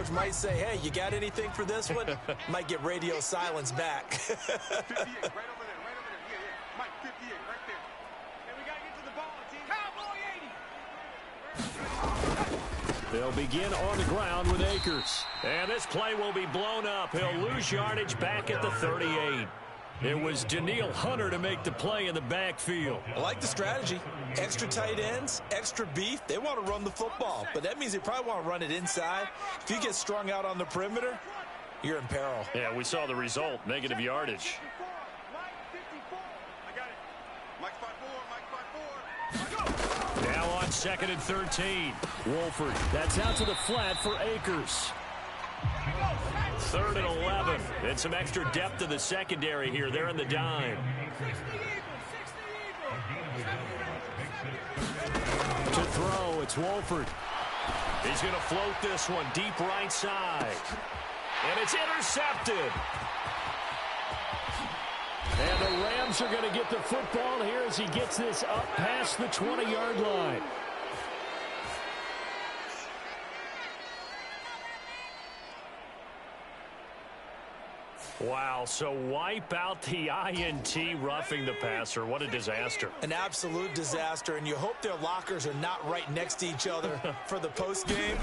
coach might say, hey, you got anything for this one? Might get radio silence back. 58, right over there, Yeah. Mike, 58, right there. And we got to get to the ball, team. Cowboy 80. They'll begin on the ground with Akers. And this play will be blown up. He'll lose yardage back at the 38. It was Danielle Hunter to make the play in the backfield. I like the strategy. Extra tight ends, extra beef. They want to run the football, but that means they probably want to run it inside. If you get strung out on the perimeter, you're in peril. Yeah, we saw the result, negative yardage. I got it. Mike 5-4, Mike 5-4. Now on 2nd and 13. Wolford, that's out to the flat for Akers. 3rd and 11. And some extra depth to the secondary here. They're in the dime. To throw, it's Wolford. He's going to float this one deep right side. And it's intercepted. And the Rams are going to get the football here as he gets this up past the 20-yard line. Wow, so wipe out the INT roughing the passer. What a disaster. An absolute disaster, and you hope their lockers are not right next to each other for the postgame.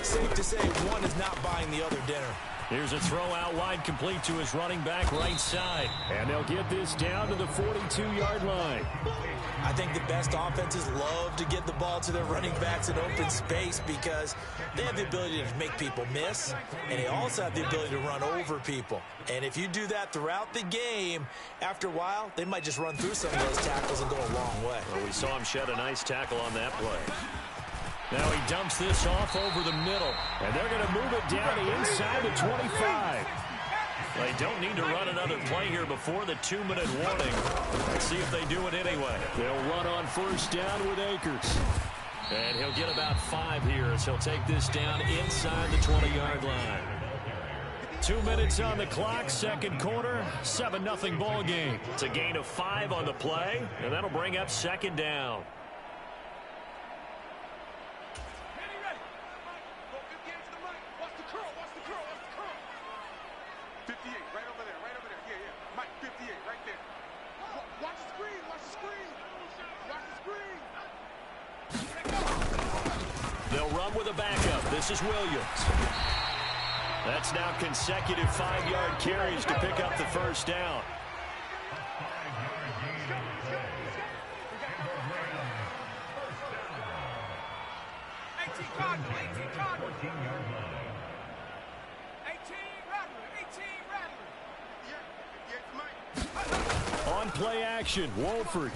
Safe to say one is not buying the other dinner. Here's a throw out wide, complete to his running back right side. And they'll get this down to the 42-yard line. I think the best offenses love to get the ball to their running backs in open space because they have the ability to make people miss, and they also have the ability to run over people. And if you do that throughout the game, after a while, they might just run through some of those tackles and go a long way. Well, we saw him shed a nice tackle on that play. Now he dumps this off over the middle, and they're going to move it down to inside the 25. They don't need to run another play here before the 2-minute warning. Let's see if they do it anyway. They'll run on 1st down with Akers. And he'll get about 5 here as he'll take this down inside the 20-yard line. 2 minutes on the clock, 2nd quarter, 7-0 ball game. It's a gain of 5 on the play, and that'll bring up 2nd down. 58, right over there, Yeah. Mike, 58, right there. Watch the screen, Watch the screen. They'll run with a backup. This is Williams. That's now consecutive 5-yard carries to pick up the 1st down. On play action, Wolford.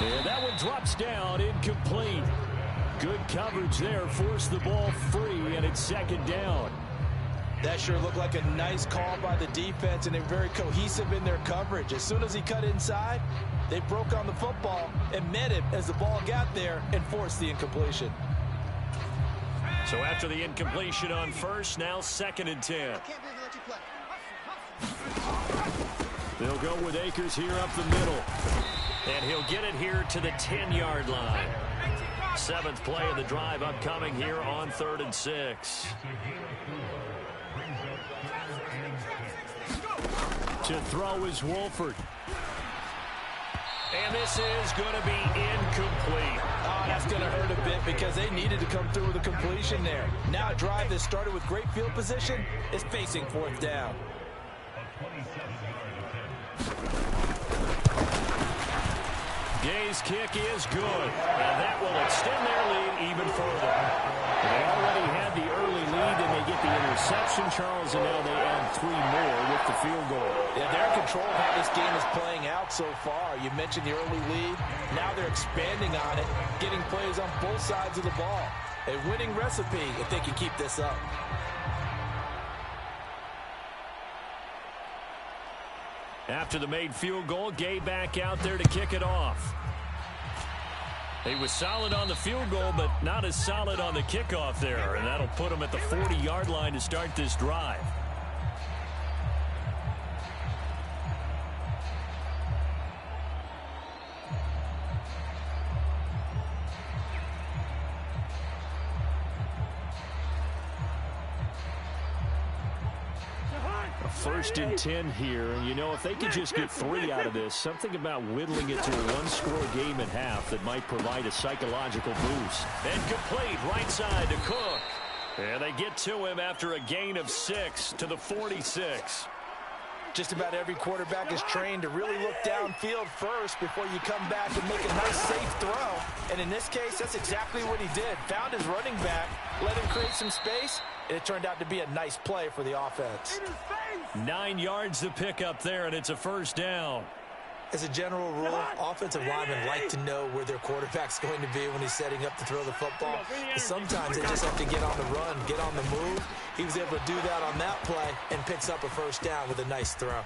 And that one drops down, incomplete. Good coverage there, forced the ball free, and it's 2nd down. That sure looked like a nice call by the defense, and they're very cohesive in their coverage. As soon as he cut inside, they broke on the football and met him as the ball got there and forced the incompletion. So after the incompletion on 1st, now 2nd and 10. They'll go with Akers here up the middle. And he'll get it here to the 10-yard line. 7th play of the drive upcoming here on 3rd and 6. To throw is Wolford. And this is going to be incomplete. Oh, that's going to hurt a bit because they needed to come through with a completion there. Now a drive that started with great field position is facing 4th down. Gay's kick is good, and that will extend their lead even further. They already had the early lead, and they get the interception, Charles, and now they add 3 more with the field goal. Yeah, they're in control of how this game is playing out so far. You mentioned the early lead. Now they're expanding on it, getting plays on both sides of the ball. A winning recipe if they can keep this up. After the made field goal, Gay back out there to kick it off. He was solid on the field goal, but not as solid on the kickoff there, and that'll put him at the 40-yard line to start this drive. 1st and 10 here. And, you know, if they could just get 3 out of this, something about whittling it to a one-score game at half that might provide a psychological boost. And complete right side to Cook. And they get to him after a gain of 6 to the 46. Just about every quarterback is trained to really look downfield first before you come back and make a nice, safe throw. And in this case, that's exactly what he did. Found his running back, let him create some space, and it turned out to be a nice play for the offense. 9 yards to pick up there, and it's a 1st down. As a general rule, offensive linemen like to know where their quarterback's going to be when he's setting up to throw the football. But sometimes they just have to get on the run, get on the move. He was able to do that on that play and picks up a 1st down with a nice throw.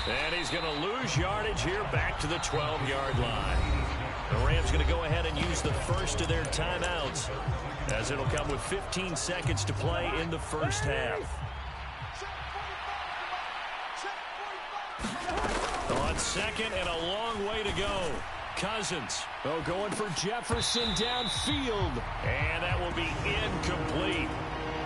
And he's going to lose yardage here back to the 12-yard line. The Rams going to go ahead and use the first of their timeouts, as it'll come with 15 seconds to play in the 1st half. On 2nd and a long way to go. Cousins. Oh, going for Jefferson downfield. And that will be incomplete.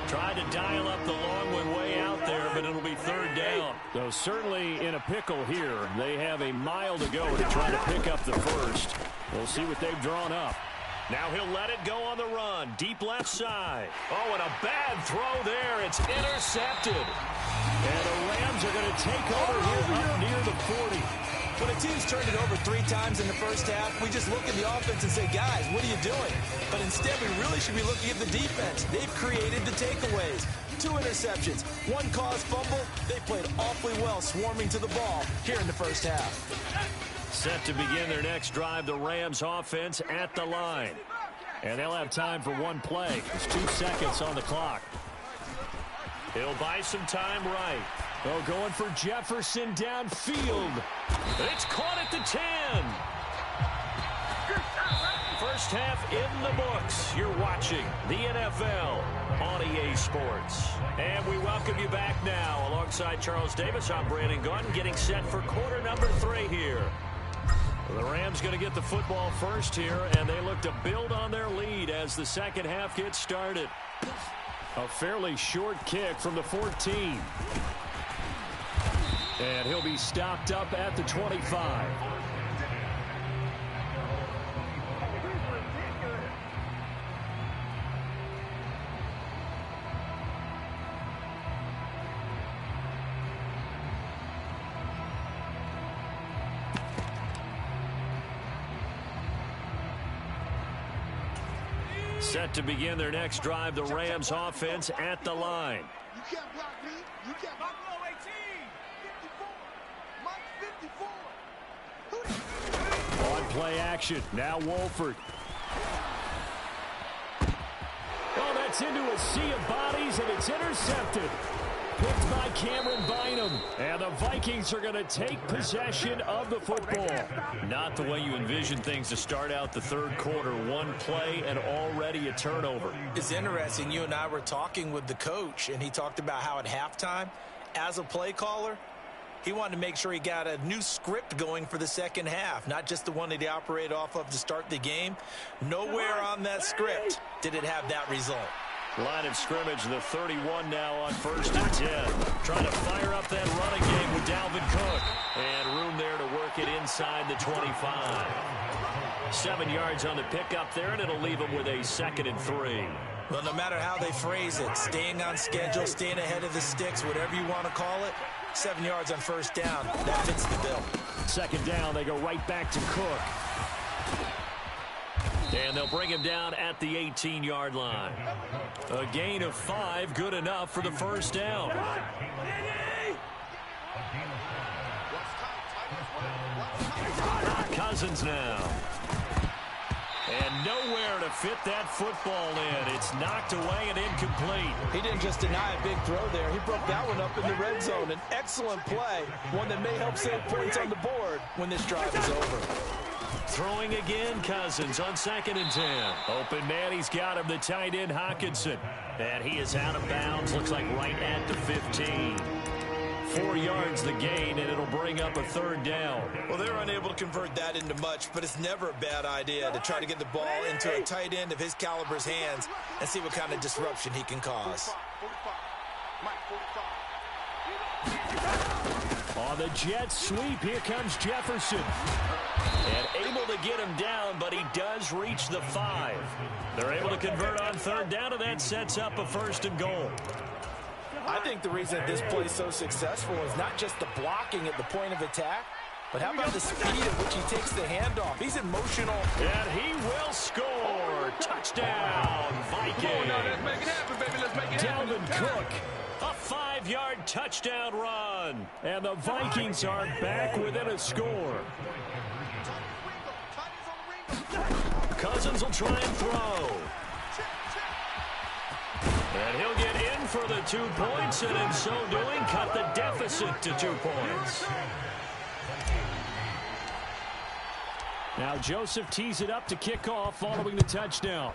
Tried to dial up the long one way out there, but it'll be 3rd down. So certainly in a pickle here. They have a mile to go to try to pick up the first. We'll see what they've drawn up. Now he'll let it go on the run. Deep left side. Oh, and a bad throw there. It's intercepted. And the Rams are going to take over here up near the 40. When a team's turned it over 3 times in the 1st half, we just look at the offense and say, guys, what are you doing? But instead, we really should be looking at the defense. They've created the takeaways. 2 interceptions, 1 caused fumble. They played awfully well swarming to the ball here in the 1st half. Set to begin their next drive, the Rams offense at the line. And they'll have time for 1 play. There's 2 seconds on the clock. He'll buy some time right. Oh, going for Jefferson downfield. It's caught at the 10. 1st half in the books. You're watching the NFL on EA Sports. And we welcome you back now. Alongside Charles Davis, I'm Brandon Gaudin, getting set for quarter number 3 here. The Rams going to get the football first here, and they look to build on their lead as the 2nd half gets started. A fairly short kick from the 14. And he'll be stopped up at the 25. Set to begin their next drive, the Rams offense at the line. You can't block me. You can't block me. 54. On play action. Now Wolford. Oh, that's into a sea of bodies, and it's intercepted. Picked by Cameron Bynum. And the Vikings are going to take possession of the football. Not the way you envision things to start out the 3rd quarter. 1 play and already a turnover. It's interesting. You and I were talking with the coach, and he talked about how at halftime, as a play caller, he wanted to make sure he got a new script going for the 2nd half, not just the one that he operated off of to start the game. Nowhere on that script did it have that result. Line of scrimmage, the 31 now on 1st and 10. Trying to fire up that running game with Dalvin Cook. And room there to work it inside the 25. 7 yards on the pickup there, and it'll leave him with a 2nd and 3. Well, no matter how they phrase it, staying on schedule, staying ahead of the sticks, whatever you want to call it, 7 yards on 1st down. That fits the bill. 2nd down, they go right back to Cook. And they'll bring him down at the 18-yard line. A gain of 5, good enough for the 1st down. Cousins now. And nowhere to fit that football in. It's knocked away and incomplete. He didn't just deny a big throw there. He broke that one up in the red zone. An excellent play, one that may help save points on the board when this drive is over. Throwing again, Cousins on 2nd and 10. Open man, he's got him, the tight end, Hockenson. And he is out of bounds, looks like right at the 15. 4 yards the gain, and it'll bring up a 3rd down. Well, they're unable to convert that into much, but it's never a bad idea to try to get the ball into a tight end of his caliber's hands and see what kind of disruption he can cause. On the jet sweep, here comes Jefferson. And able to get him down, but he does reach the 5. They're able to convert on 3rd down, and that sets up a 1st and goal. I think the reason this play is so successful is not just the blocking at the point of attack, but how about the speed at which he takes the handoff? He's emotional. And he will score. Touchdown, Vikings. Dalvin Cook, a 5-yard touchdown run. And the Vikings are back within a score. Cousins will try and throw. And he'll get in for the 2 points, and in so doing, cut the deficit to 2 points. Now Joseph tees it up to kick off following the touchdown.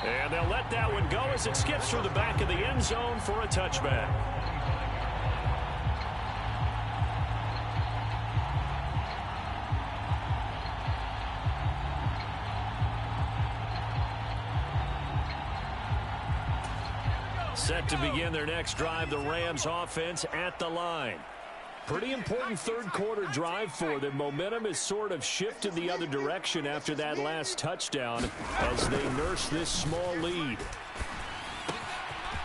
And they'll let that one go as it skips through the back of the end zone for a touchback. Set to begin their next drive, the Rams offense at the line. Pretty important 3rd quarter drive for them. Momentum has sort of shifted the other direction after that last touchdown as they nurse this small lead.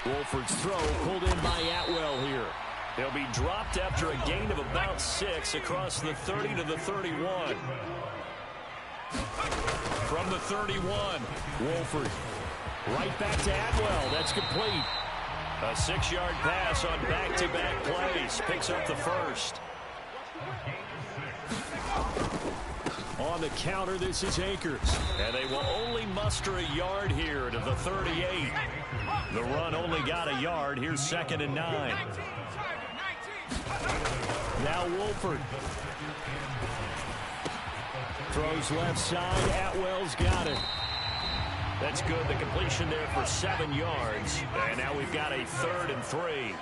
Wolford's throw pulled in by Atwell here. He'll be dropped after a gain of about 6 across the 30 to the 31. From the 31, Wolford right back to Atwell. That's complete. A 6-yard pass on back-to-back plays. Picks up the 1st. On the counter, this is Akers. And they will only muster a yard here to the 38. The run only got a yard. Here's 2nd and 9. Now Wolford. Throws left side. Atwell's got it. That's good. The completion there for 7 yards. And now we've got a 3rd and 3.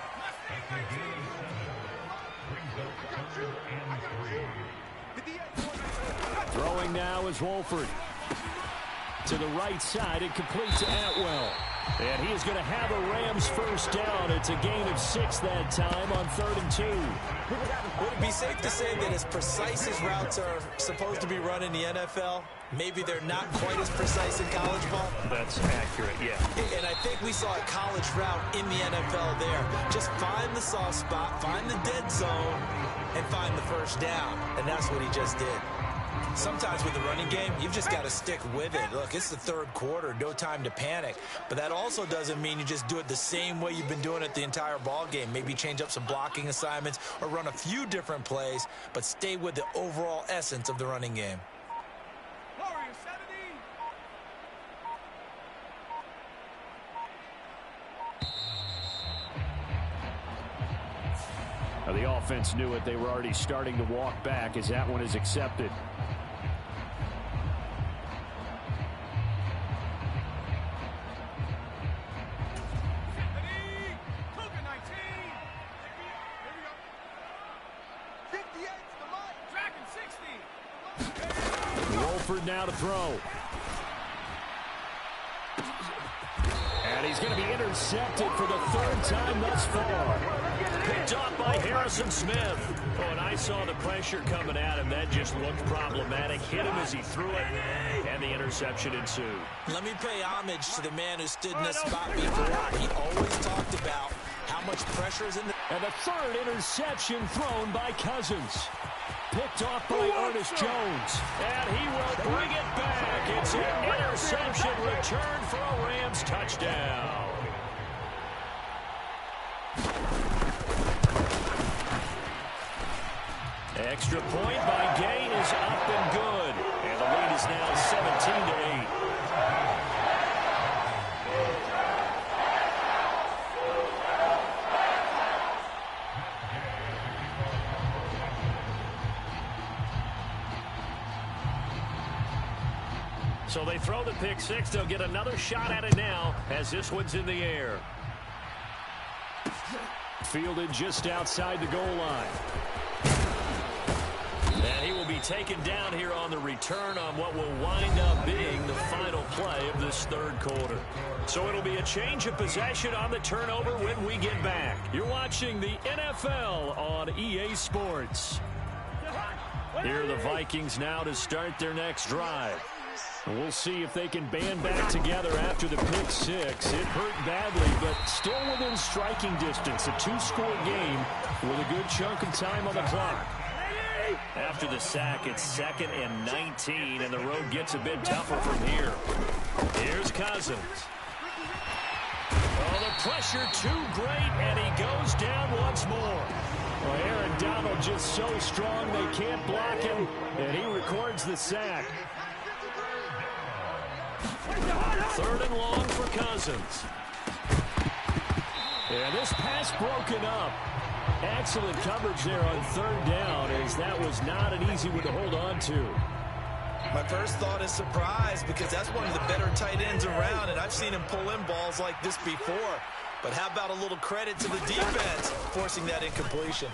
Throwing now is Wolford. To the right side, it completes to Atwell. And he is going to have a Rams 1st down. It's a gain of 6 that time on 3rd and 2. Would it be safe to say that as precise as routes are supposed to be run in the NFL, maybe they're not quite as precise in college ball? That's accurate, yeah. And I think we saw a college route in the NFL there. Just find the soft spot, find the dead zone, and find the 1st down. And that's what he just did. Sometimes with the running game, you've just got to stick with it. Look, it's the 3rd quarter, no time to panic. But that also doesn't mean you just do it the same way you've been doing it the entire ball game. Maybe change up some blocking assignments or run a few different plays, but stay with the overall essence of the running game. Now the offense knew it. They were already starting to walk back as that one is accepted. Wolford now to throw. And he's going to be intercepted for the 3rd time thus far. Picked off by Harrison Smith. Oh, and I saw the pressure coming at him. That just looked problematic. Hit him as he threw it, and the interception ensued. Let me pay homage to the man who stood in this spot before. He always talked about how much pressure is in the... And the 3rd interception thrown by Cousins. Picked off by Ernest Jones. And he will bring it back. It's an interception return for a Rams touchdown. Extra point by Gain is up and good. And the lead is now 17-8. So they throw the pick six. They'll get another shot at it now as this one's in the air. Fielded just outside the goal line. And he will be taken down here on the return on what will wind up being the final play of this third quarter. So it'll be a change of possession on the turnover when we get back. You're watching the NFL on EA Sports. Here are the Vikings now to start their next drive. We'll see if they can band back together after the pick six. It hurt badly, but still within striking distance. A two-score game with a good chunk of time on the clock. After the sack, it's 2nd and 19, and the road gets a bit tougher from here. Here's Cousins. Oh, the pressure too great, and he goes down once more. Well, Aaron Donald just so strong they can't block him, and he records the sack. 3rd and long for Cousins. And this pass broken up. Excellent coverage there on 3rd down, as that was not an easy one to hold on to. My first thought is surprise, because that's one of the better tight ends around, and I've seen him pull in balls like this before. But how about a little credit to the defense forcing that incompletion?